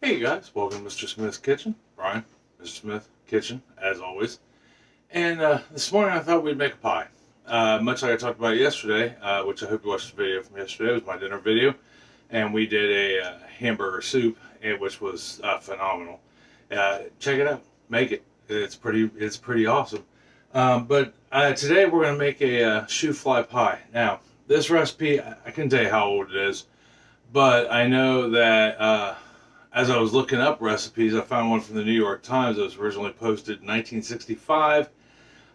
Hey guys, welcome to Mr. Smith's Kitchen. Brian, Mr. Smith Kitchen, as always. And this morning I thought we'd make a pie. Much like I talked about yesterday, which I hope you watched the video from yesterday. It was my dinner video. And we did a hamburger soup, which was phenomenal. Check it out. Make it. It's pretty awesome. But today we're going to make a shoofly pie. Now, this recipe, I couldn't tell you how old it is. But I know that as I was looking up recipes, I found one from the New York Times that was originally posted in 1965,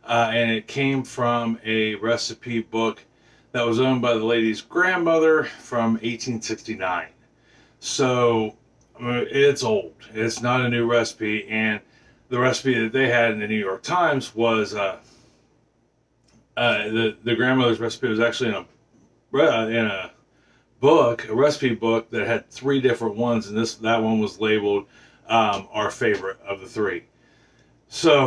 and it came from a recipe book that was owned by the lady's grandmother from 1869. So it's old. It's not a new recipe, and the recipe that they had in the New York Times was the grandmother's recipe was actually in a book, a recipe book that had 3 different ones, and that one was labeled our favorite of the 3. So,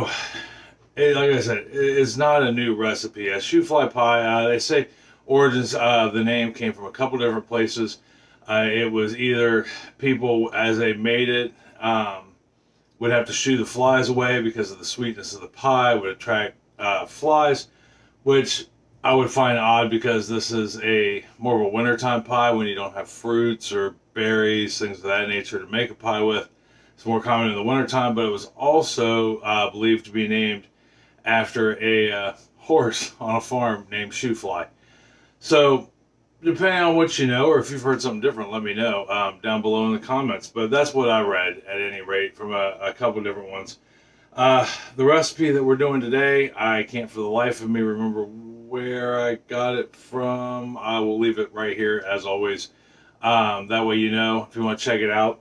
like I said, it's not a new recipe. A shoofly pie, they say origins of the name came from a couple different places. It was either people, as they made it, would have to shoo the flies away because of the sweetness of the pie, would attract flies, which I would find odd because this is more of a wintertime pie when you don't have fruits or berries, things of that nature to make a pie with. It's more common in the wintertime, but it was also believed to be named after a horse on a farm named Shoofly. So, depending on what you know, or if you've heard something different, let me know down below in the comments. But that's what I read, at any rate, from a couple different ones. The recipe that we're doing today, I can't for the life of me remember where I got it from. I will leave it right here as always. That way you know if you want to check it out.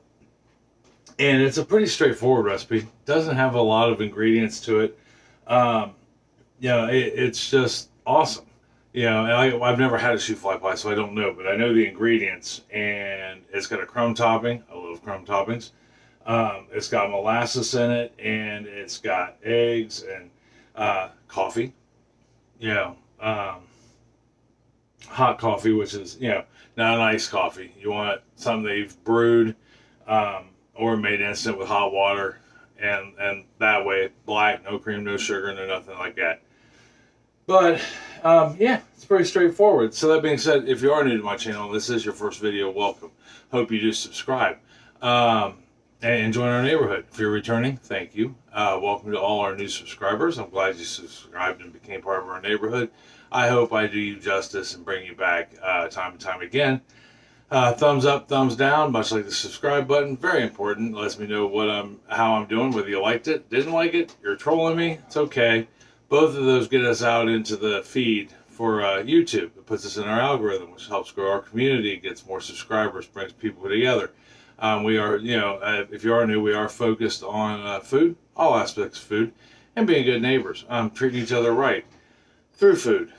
And it's a pretty straightforward recipe. Doesn't have a lot of ingredients to it. It's just awesome. And I've never had a shoofly pie, so I don't know, but I know the ingredients. And it's got a crumb topping. I love crumb toppings. It's got molasses in it, and it's got eggs and coffee. Hot coffee, which is, not an iced coffee. You want something that you've brewed or made instant with hot water, and that way, black, no cream, no sugar, no nothing like that. But, it's pretty straightforward. So that being said, if you are new to my channel, this is your first video, welcome. Hope you do subscribe. And join our neighborhood. If you're returning, thank you. Welcome to all our new subscribers. I'm glad you subscribed and became part of our neighborhood. I hope I do you justice and bring you back time and time again. Thumbs up, thumbs down, much like the subscribe button. Very important. It lets me know how I'm doing, whether you liked it, didn't like it, you're trolling me. It's okay. Both of those get us out into the feed for YouTube. It puts us in our algorithm, which helps grow our community, gets more subscribers, brings people together. We are, if you are new, we are focused on food, all aspects of food, and being good neighbors, treating each other right through food.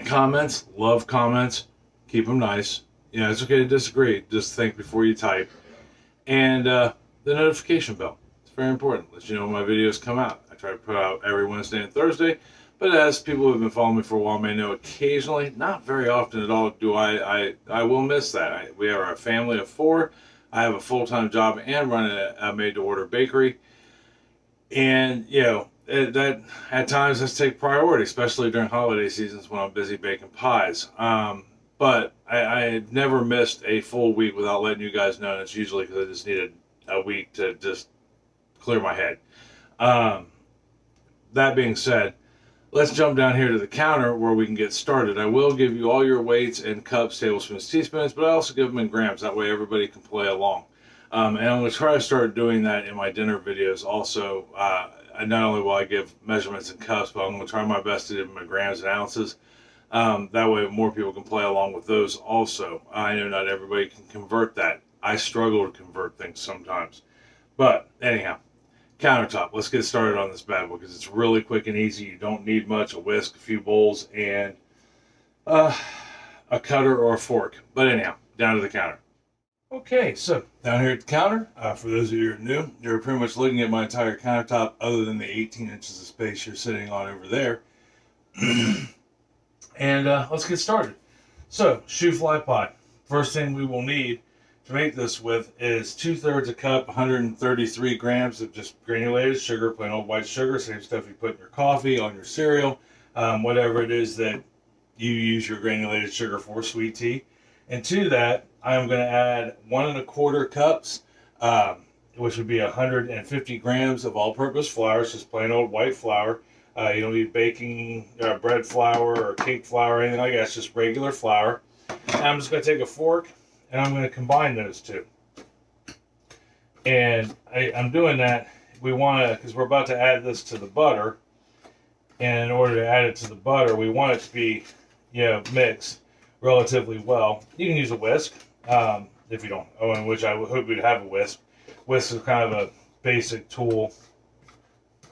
Comments, love comments, keep them nice. It's okay to disagree, just think before you type. And the notification bell, it's very important. Let you know when my videos come out. I try to put out every Wednesday and Thursday. But as people who have been following me for a while may know, occasionally, not very often at all, do I will miss that. We are a family of 4. I have a full-time job and run a made-to-order bakery. And, that at times has to take priority, especially during holiday seasons when I'm busy baking pies. But I've never missed a full week without letting you guys know, and it's usually because I just needed a week to just clear my head. That being said, let's jump down here to the counter where we can get started. I will give you all your weights in cups, tablespoons, teaspoons, but I also give them in grams. That way everybody can play along. And I'm going to try to start doing that in my dinner videos also. Not only will I give measurements in cups, but I'm going to try my best to give them in grams and ounces. That way more people can play along with those also. I know not everybody can convert that. I struggle to convert things sometimes. But anyhow. Countertop. Let's get started on this bad boy because it's really quick and easy. You don't need much, a whisk, a few bowls, and a cutter or a fork. But anyhow, down to the counter. Okay, so down here at the counter, for those of you who are new, you're pretty much looking at my entire countertop other than the 18 inches of space you're sitting on over there. And let's get started. So, shoofly pie. First thing we will need to make this with is 2/3 a cup, 133 grams of just granulated sugar, plain old white sugar, same stuff you put in your coffee, on your cereal, whatever it is that you use your granulated sugar for, sweet tea. And to that, I'm going to add 1 1/4 cups, which would be 150 grams of all-purpose flour. It's just plain old white flour. You don't need baking bread flour or cake flour or anything like that. It's just regular flour. And I'm just going to take a fork and I'm going to combine those two. And I'm doing that. We want to, because we're about to add this to the butter. And in order to add it to the butter, we want it to be, mixed relatively well. You can use a whisk if you don't. Oh, in which I hope you'd have a whisk. Whisk is kind of a basic tool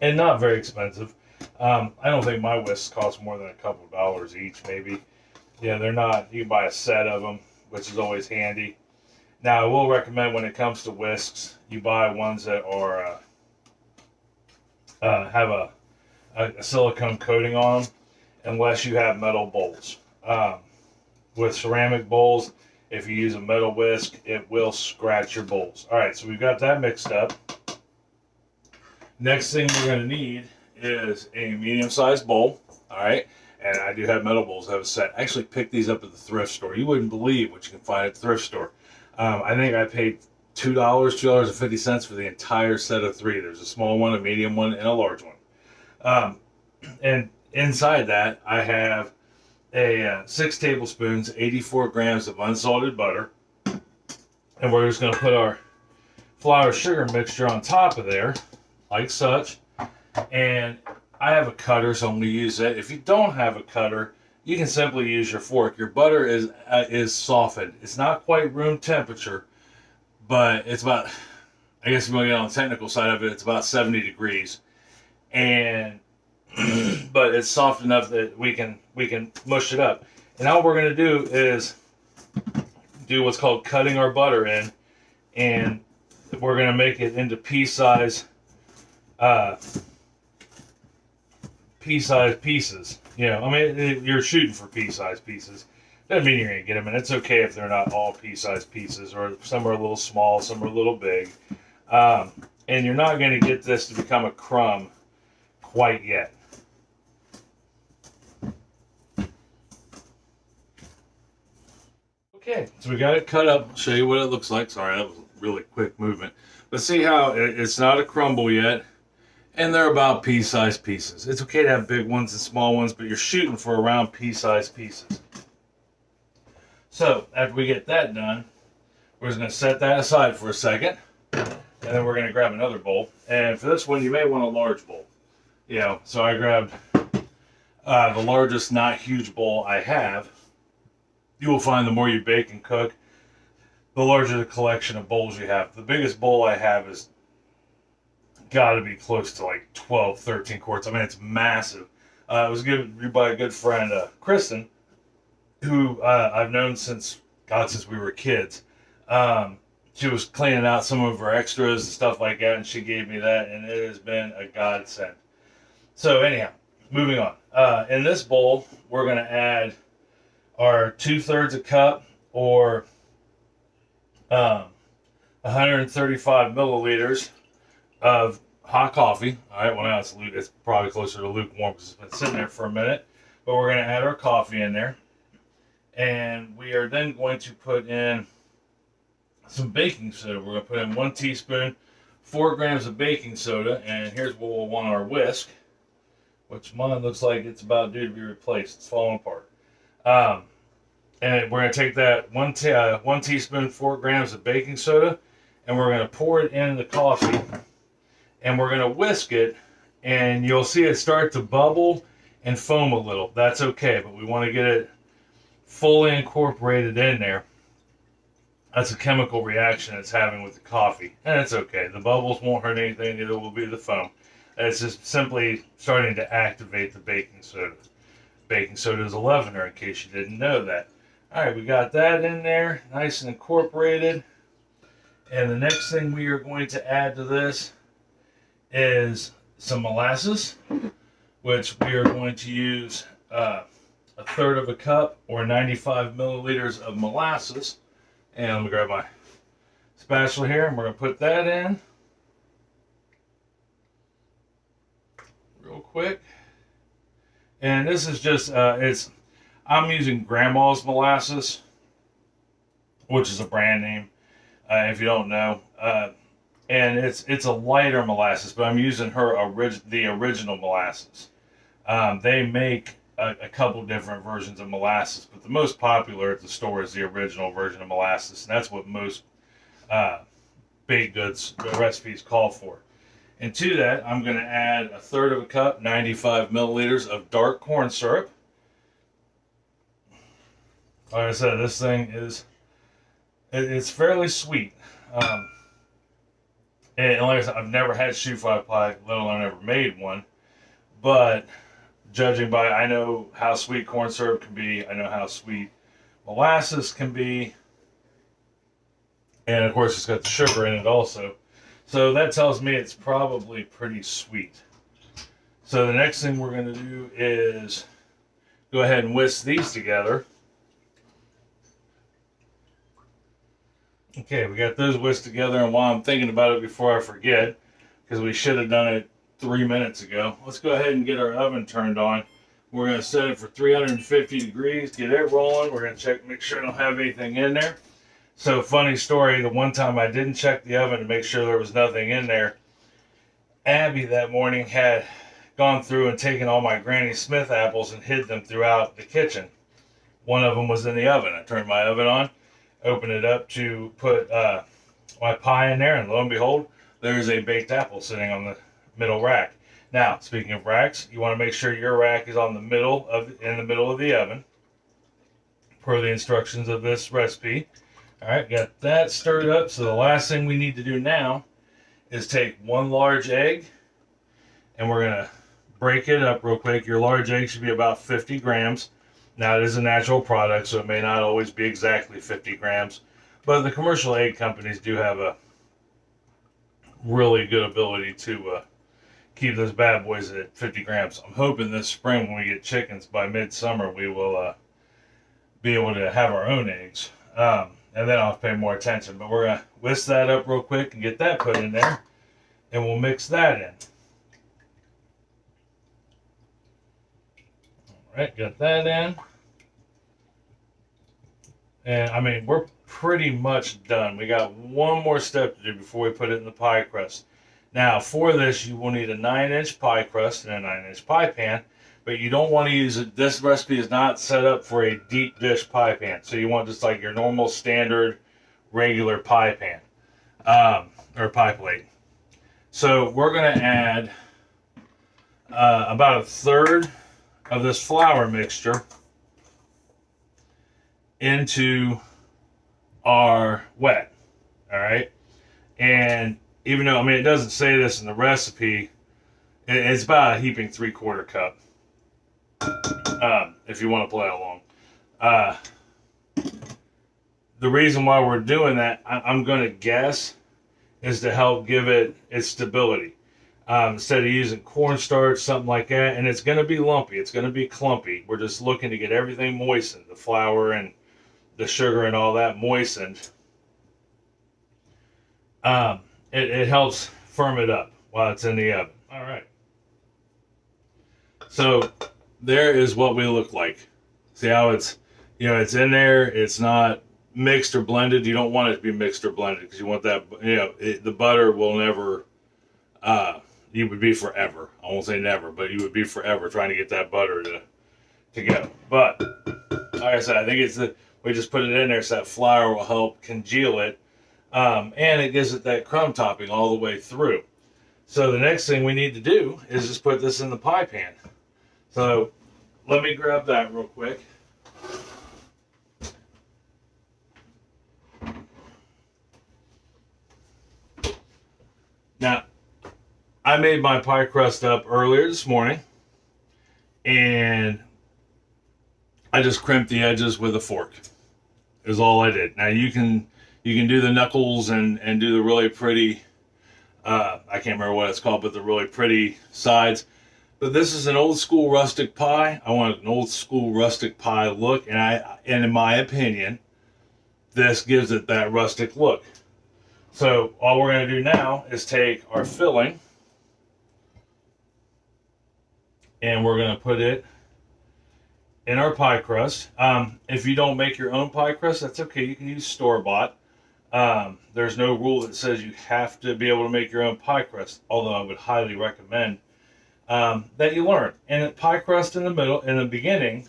and not very expensive. I don't think my whisks cost more than a couple of dollars each, maybe. Yeah, they're not. You can buy a set of them, which is always handy. Now, I will recommend when it comes to whisks, you buy ones that are have a silicone coating on them, unless you have metal bowls. With ceramic bowls, if you use a metal whisk, it will scratch your bowls. All right, so we've got that mixed up. Next thing we're going to need is a medium-sized bowl. All right, and I do have metal bowls. I have a set. I actually picked these up at the thrift store. You wouldn't believe what you can find at the thrift store. I think I paid $2.50 for the entire set of 3. There's a small one, a medium one, and a large one. And inside that, I have 6 tablespoons, 84 grams of unsalted butter. And we're just going to put our flour sugar mixture on top of there, like such. And I have a cutter, so I'm going to use it. If you don't have a cutter, you can simply use your fork. Your butter is softened. It's not quite room temperature, but it's about, I guess if you want to get on the technical side of it, it's about 70 degrees. And but it's soft enough that we can mush it up. And all we're going to do is do what's called cutting our butter in, and we're going to make it into pea-sized pieces. I mean, you're shooting for pea-sized pieces. Doesn't mean you're going to get them, and it's okay if they're not all pea-sized pieces, or some are a little small, some are a little big. And you're not going to get this to become a crumb quite yet. Okay, so we got it cut up. I'll show you what it looks like. Sorry, that was a really quick movement. But see how it's not a crumble yet, and they're about pea-sized pieces. It's okay to have big ones and small ones, but you're shooting for around pea-sized pieces. So after we get that done, we're just going to set that aside for a second, and then we're going to grab another bowl. And for this one, you may want a large bowl. So I grabbed the largest, not huge bowl I have. You will find the more you bake and cook, the larger the collection of bowls you have. The biggest bowl I have is got to be close to like 12, 13 quarts. I mean, it's massive. It was given by a good friend, Kristen, who I've known since we were kids. She was cleaning out some of her extras and stuff like that, and she gave me that, and it has been a godsend. So anyhow, moving on. In this bowl, we're going to add our 2/3 a cup, or 135 milliliters of hot coffee. All right, well now it's probably closer to lukewarm because it's been sitting there for a minute. But we're going to add our coffee in there, and we are then going to put in some baking soda. We're going to put in 1 teaspoon, 4 grams of baking soda, and here's what we'll want our whisk, which mine looks like it's about due to be replaced. It's falling apart. And we're going to take that 1 teaspoon, 4 grams of baking soda, and we're going to pour it in the coffee, and we're going to whisk it, and you'll see it start to bubble and foam a little. That's okay, but we want to get it fully incorporated in there. That's a chemical reaction it's having with the coffee, and it's okay. The bubbles won't hurt anything, neither will be the foam. It's just simply starting to activate the baking soda. Baking soda is a leavener, in case you didn't know that. All right, we got that in there, nice and incorporated. And the next thing we are going to add to this is some molasses, which we are going to use 1/3 of a cup, or 95 milliliters of molasses. And let me grab my spatula here, and we're going to put that in real quick. And this is just, I'm using Grandma's molasses, which is a brand name, if you don't know. And it's a lighter molasses, but I'm using the original molasses. They make a couple different versions of molasses, but the most popular at the store is the original version of molasses, and that's what most baked goods recipes call for. And to that, I'm going to add 1/3 cup, 95 milliliters of dark corn syrup. Like I said, this thing it's fairly sweet. And like I said, I've never had shoofly pie, let alone ever made one. But judging by, I know how sweet corn syrup can be. I know how sweet molasses can be. And of course, it's got the sugar in it also. So that tells me it's probably pretty sweet. So the next thing we're going to do is go ahead and whisk these together. Okay, we got those whisked together, and while I'm thinking about it before I forget, because we should have done it 3 minutes ago, let's go ahead and get our oven turned on. We're going to set it for 350 degrees, get it rolling. We're going to check, make sure I don't have anything in there. So, funny story, the one time I didn't check the oven to make sure there was nothing in there, Abby that morning had gone through and taken all my Granny Smith apples and hid them throughout the kitchen. One of them was in the oven. I turned my oven on, opened it up to put my pie in there, and lo and behold, there's a baked apple sitting on the middle rack. Now, speaking of racks, you want to make sure your rack is in the middle of the oven, per the instructions of this recipe. All right, got that stirred up. So the last thing we need to do now is take 1 large egg, and we're going to break it up real quick. Your large egg should be about 50 grams. Now, it is a natural product, so it may not always be exactly 50 grams. But the commercial egg companies do have a really good ability to keep those bad boys at 50 grams. I'm hoping this spring when we get chickens, by midsummer, we will be able to have our own eggs. And then I'll have to pay more attention. But we're going to whisk that up real quick and get that put in there. And we'll mix that in. Alright, got that in. And I mean, we're pretty much done. We got one more step to do before we put it in the pie crust. Now, for this, you will need a 9-inch pie crust and a 9-inch pie pan. But you don't want to use it. This recipe is not set up for a deep dish pie pan. So you want just like your normal standard regular pie pan or pie plate. So we're going to add about 1/3 of this flour mixture into our wet. All right. And even though, I mean, it doesn't say this in the recipe, it's about a heaping 3/4 cup. If you want to play along. The reason why we're doing that, I'm going to guess, is to help give it its stability. Instead of using cornstarch, something like that, and it's going to be lumpy, it's going to be clumpy. We're just looking to get everything moistened, the flour and the sugar and all that moistened. It helps firm it up while it's in the oven. All right. So there is what we look like. See how it's, it's in there. It's not mixed or blended. You don't want it to be mixed or blended because you want that, the butter will never, you would be forever. I won't say never, but you would be forever trying to get that butter to go. But like I said, I think we just put it in there so that flour will help congeal it. And it gives it that crumb topping all the way through. So the next thing we need to do is just put this in the pie pan. So let me grab that real quick. Now, I made my pie crust up earlier this morning, and I just crimped the edges with a fork. Is all I did. Now you can do the knuckles and do the really pretty, I can't remember what it's called, but the really pretty sides. But this is an old school rustic pie. I want an old school rustic pie look, and in my opinion, this gives it that rustic look. So all we're going to do now is take our filling and we're going to put it in our pie crust. If you don't make your own pie crust, that's okay. You can use store-bought. There's no rule that says you have to be able to make your own pie crust, although I would highly recommend that you learn. And pie crust in the beginning,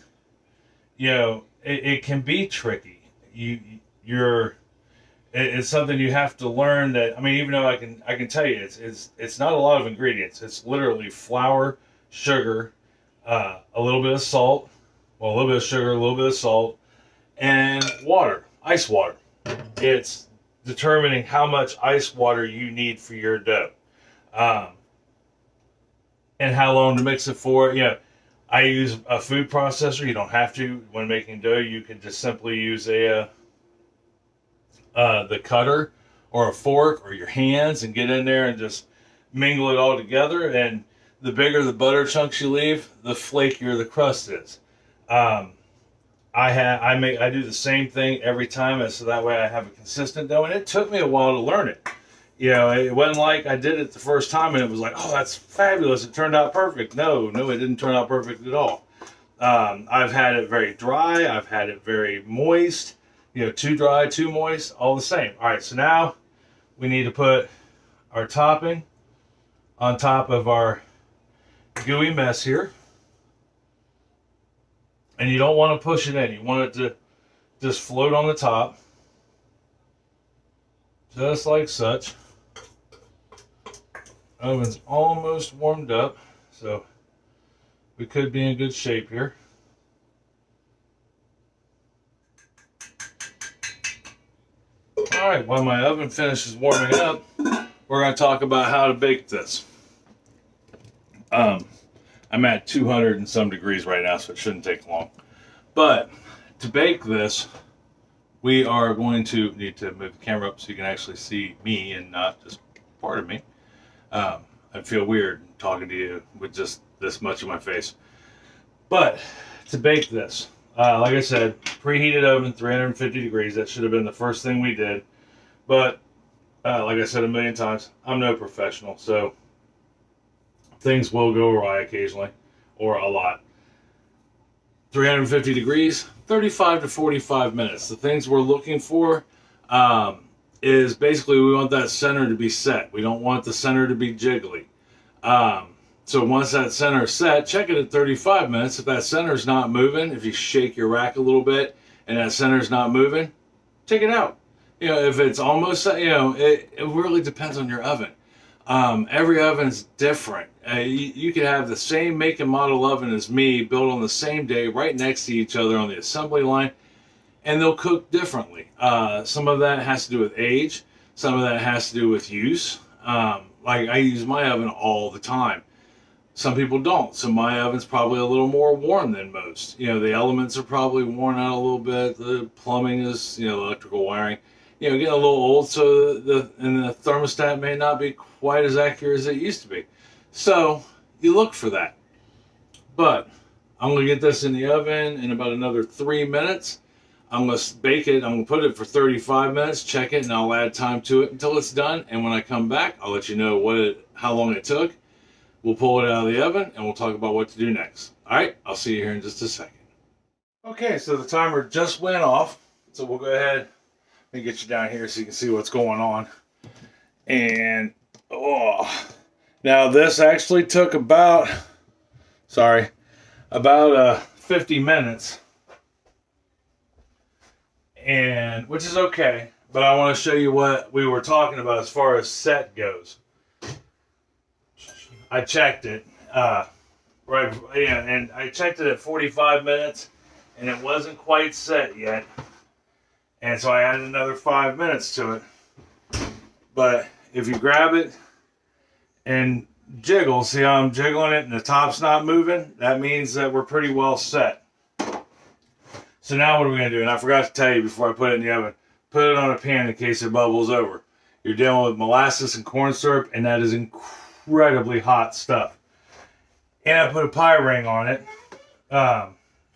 you know, it can be tricky. It's something you have to learn. That, I mean, even though I can tell you it's not a lot of ingredients. It's literally flour, sugar, a little bit of salt, well, a little bit of sugar, a little bit of salt, and water, ice water. It's determining how much ice water you need for your dough, and how long to mix it for. You know, I use a food processor. You don't have to when making dough. You can just simply use the cutter or a fork or your hands and get in there and just mingle it all together. And the bigger the butter chunks you leave, the flakier the crust is. I do the same thing every time, and so that way I have a consistent dough. And it took me a while to learn it. You know, it wasn't like I did it the first time and it was like, oh, that's fabulous, it turned out perfect. No, it didn't turn out perfect at all. I've had it very dry, I've had it very moist, you know, too dry, too moist, all the same. All right, so now we need to put our topping on top of our gooey mess here. And you don't want to push it in. You want it to just float on the top. Just like such. Oven's almost warmed up, so we could be in good shape here. Alright, while my oven finishes warming up, we're going to talk about how to bake this. I'm at 200 and some degrees right now, so it shouldn't take long. But to bake this, we are going to need to move the camera up so you can actually see me and not just part of me. I feel weird talking to you with just this much of my face. But to bake this, like I said, preheated oven, 350 degrees. That should have been the first thing we did. But like I said a million times, I'm no professional, so things will go awry occasionally, or a lot. 350 degrees, 35 to 45 minutes. The things we're looking for is basically we want that center to be set. We don't want the center to be jiggly. So once that center is set, check it at 35 minutes. If that center is not moving, if you shake your rack a little bit and that center is not moving, take it out. You know, if it's almost set, you know, it really depends on your oven. Every oven is different. You could have the same make and model oven as me, built on the same day, right next to each other on the assembly line, and they'll cook differently. Some of that has to do with age. Some of that has to do with use. Like I use my oven all the time. Some people don't. So my oven's probably a little more warm than most. You know, the elements are probably worn out a little bit. The plumbing is, you know, electrical wiring, you know, getting a little old. So the thermostat may not be quite as accurate as it used to be. So you look for that. But I'm going to get this in the oven in about another 3 minutes. I'm going to bake it. I'm going to put it for 35 minutes, check it, and I'll add time to it until it's done. And when I come back, I'll let you know how long it took. We'll pull it out of the oven, and we'll talk about what to do next. All right, I'll see you here in just a second. Okay, so the timer just went off. So we'll go ahead. Let me get you down here so you can see what's going on. And, now this actually took about 50 minutes. And which is okay, but I want to show you what we were talking about as far as set goes. I checked it, and I checked it at 45 minutes, and it wasn't quite set yet, and so I added another 5 minutes to it. But if you grab it and jiggle, see how I'm jiggling it and the top's not moving? That means that we're pretty well set. So now what are we going to do? And I forgot to tell you before I put it in the oven, put it on a pan in case it bubbles over. You're dealing with molasses and corn syrup, and that is incredibly hot stuff. And I put a pie ring on it.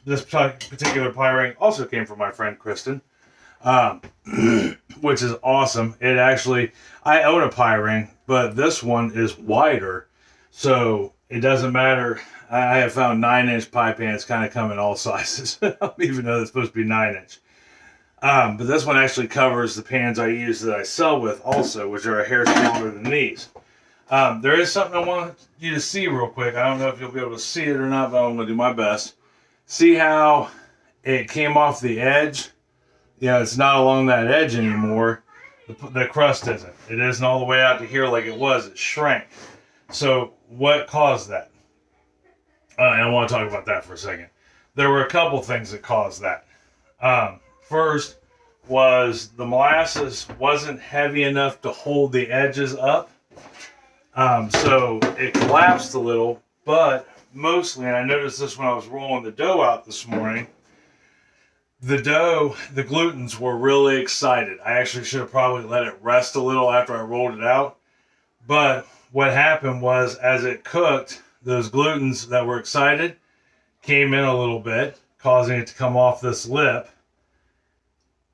This particular pie ring also came from my friend Kristen. which is awesome. It actually, I own a pie ring, but this one is wider, so it doesn't matter. I have found 9-inch pie pans kind of come in all sizes. I don't even know they're supposed to be 9-inch. But this one actually covers the pans I use that I sell with also, which are a hair smaller than these. There is something I want you to see real quick. I don't know if you'll be able to see it or not, but I'm going to do my best. See how it came off the edge? Yeah, it's not along that edge anymore. The crust isn't. It isn't all the way out to here like it was. It shrank. So what caused that? And I want to talk about that for a second. There were a couple things that caused that. First was the molasses wasn't heavy enough to hold the edges up. So it collapsed a little, but mostly, and I noticed this when I was rolling the dough out this morning, the glutens were really excited. I actually should have probably let it rest a little after I rolled it out. But what happened was, as it cooked, those glutens that were excited came in a little bit, causing it to come off this lip.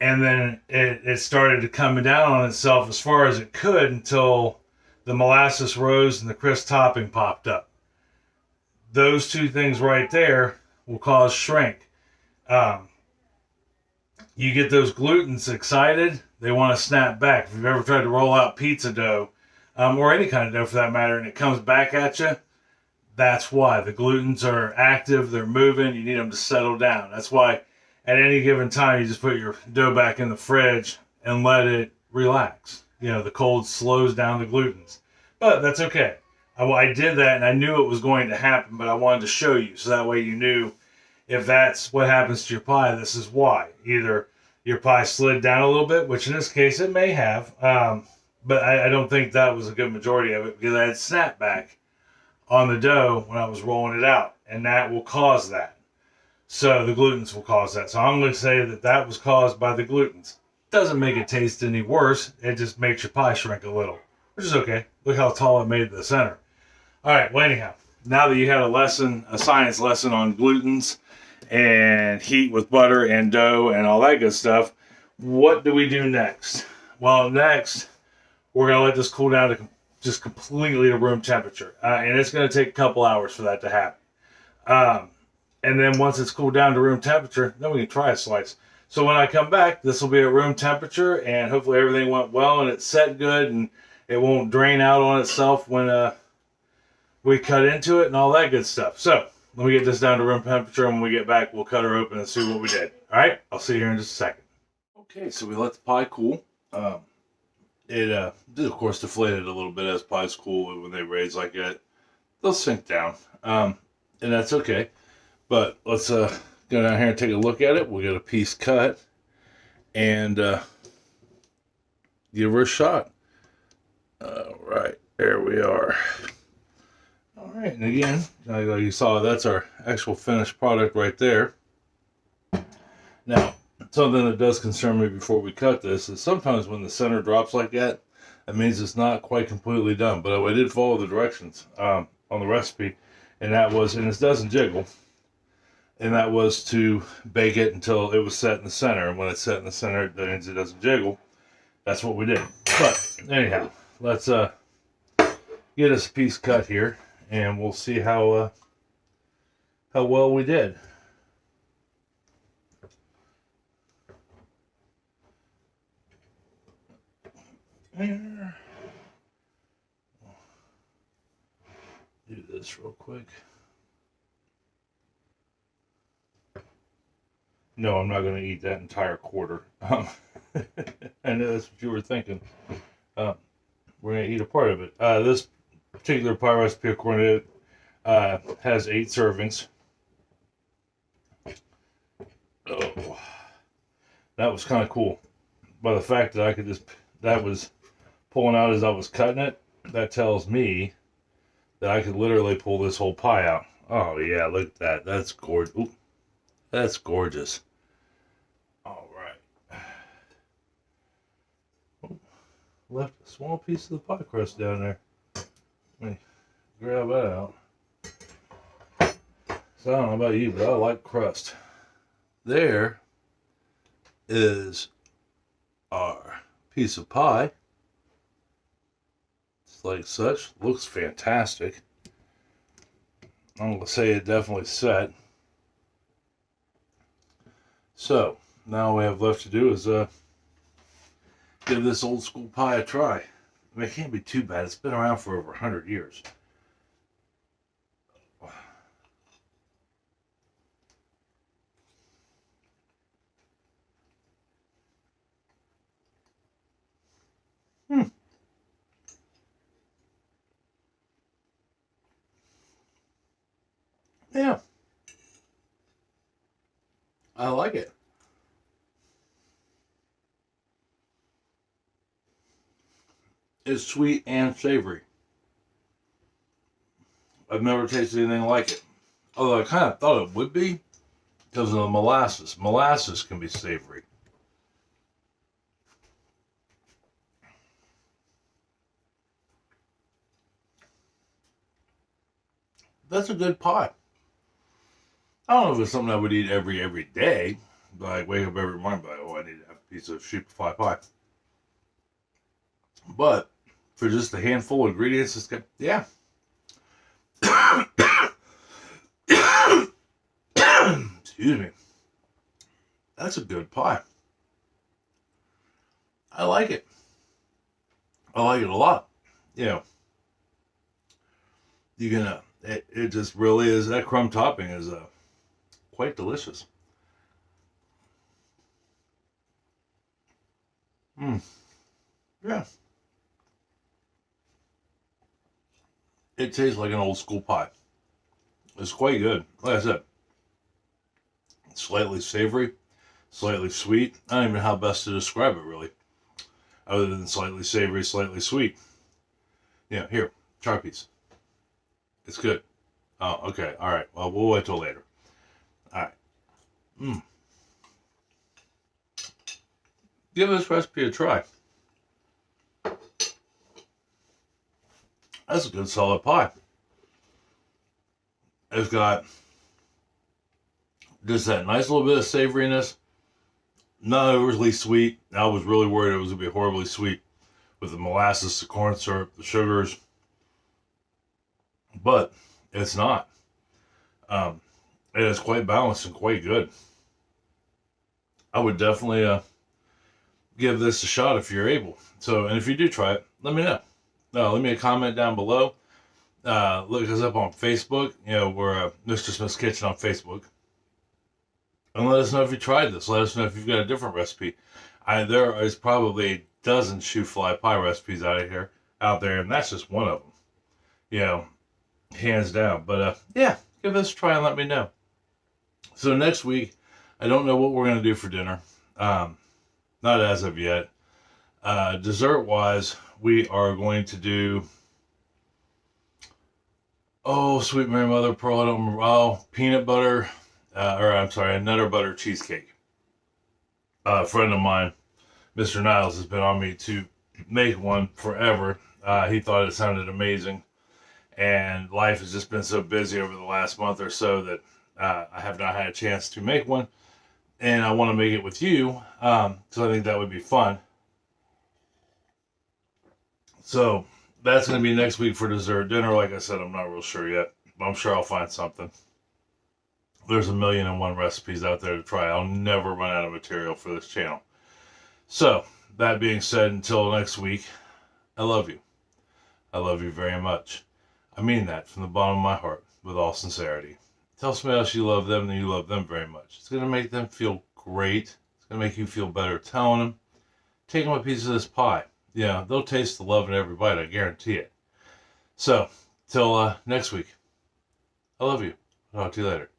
And then it started to come down on itself as far as it could until the molasses rose and the crisp topping popped up. Those two things right there will cause shrink. You get those glutens excited, they want to snap back. If you've ever tried to roll out pizza dough, or any kind of dough for that matter, and it comes back at you, that's why. The glutens are active, they're moving, you need them to settle down. That's why at any given time you just put your dough back in the fridge and let it relax. You know, the cold slows down the glutens. But that's okay. I did that and I knew it was going to happen, but I wanted to show you so that way you knew if that's what happens to your pie, this is why. Either your pie slid down a little bit, which in this case it may have, but I don't think that was a good majority of it because I had snapback on the dough when I was rolling it out, and that will cause that. So the glutens will cause that. So I'm going to say that that was caused by the glutens. Doesn't make it taste any worse. It just makes your pie shrink a little, which is okay. Look how tall it made the center. All right, well, anyhow, now that you had a science lesson on glutens and heat with butter and dough and all that good stuff, what do we do next? Well, next, we're going to let this cool down to just completely to room temperature. And it's going to take a couple hours for that to happen. And then once it's cooled down to room temperature, then we can try a slice. So when I come back, this will be at room temperature, and hopefully everything went well and it's set good and it won't drain out on itself when we cut into it and all that good stuff. So let me get this down to room temperature, and when we get back, we'll cut her open and see what we did. All right, I'll see you here in just a second. Okay, so we let the pie cool. It did, of course, deflated a little bit as pies cool. When they raise like that, they'll sink down, and that's okay. But let's go down here and take a look at it. We'll get a piece cut and give her a shot. All right, there we are. All right, and again, like you saw, that's our actual finished product right there. Now, something that does concern me before we cut this is sometimes when the center drops like that, that means it's not quite completely done. But I did follow the directions on the recipe, and that was, and it doesn't jiggle, and that was to bake it until it was set in the center. And when it's set in the center, that means it doesn't jiggle. That's what we did. But anyhow, let's get us a piece cut here, and we'll see how well we did. There. Do this real quick. No, I'm not going to eat that entire quarter. I know that's what you were thinking. We're going to eat a part of it. This particular pie recipe, according to it, has 8 servings. Oh, that was kind of cool. By the fact that I could just, that was pulling out as I was cutting it, that tells me that I could literally pull this whole pie out. Oh yeah, look at that. That's gorgeous. Ooh, that's gorgeous. All right. Oh, left a small piece of the pie crust down there. Let me grab that out. So I don't know about you, but I like crust. There is our piece of pie. It's like such. Looks fantastic. I'm going to say it definitely set. So, now all we have left to do is give this old school pie a try. I mean, it can't be too bad. It's been around for over 100 years. Yeah. I like it. It's sweet and savory. I've never tasted anything like it. Although I kind of thought it would be because of the molasses. Molasses can be savory. That's a good pie. I don't know if it's something I would eat every day. Like wake up every morning, like, oh, I need to have a piece of shoofly pie. But for just a handful of ingredients, it's good. Yeah. Excuse me. That's a good pie. I like it. I like it a lot. You know, you can. It just really is. That crumb topping is quite delicious. Yeah. It tastes like an old school pie. It's quite good. Like I said, slightly savory, slightly sweet. I don't even know how best to describe it really, other than slightly savory, slightly sweet. Yeah, here, try a piece. It's good. Oh, okay. All right. Well, we'll wait till later. All right. Give this recipe a try. That's a good solid pie. It's got just that nice little bit of savoriness. Not overly sweet. I was really worried it was going to be horribly sweet with the molasses, the corn syrup, the sugars. But it's not. It is quite balanced and quite good. I would definitely give this a shot if you're able. So, and if you do try it, let me know. Leave me a comment down below. Look us up on Facebook. You know, we're Mr. Smith's Kitchen on Facebook. And let us know if you tried this. Let us know if you've got a different recipe. There is probably a dozen shoofly pie recipes out there, and that's just one of them. You know, hands down. But yeah, give this a try and let me know. So next week, I don't know what we're going to do for dinner. Not as of yet. Dessert-wise, we are going to do, oh, sweet Mary Mother Pearl, I don't remember, peanut butter, a nutter butter cheesecake. A friend of mine, Mr. Niles, has been on me to make one forever. He thought it sounded amazing, and life has just been so busy over the last month or so that I have not had a chance to make one, and I want to make it with you, so I think that would be fun. So that's going to be next week for dessert. Dinner, like I said, I'm not real sure yet, but I'm sure I'll find something. There's 1,000,001 recipes out there to try. I'll never run out of material for this channel. So, that being said, until next week, I love you. I love you very much. I mean that from the bottom of my heart, with all sincerity. Tell somebody else you love them and you love them very much. It's going to make them feel great. It's going to make you feel better telling them. Take them a piece of this pie. Yeah, they'll taste the love in every bite, I guarantee it. So, till next week, I love you. I'll talk to you later.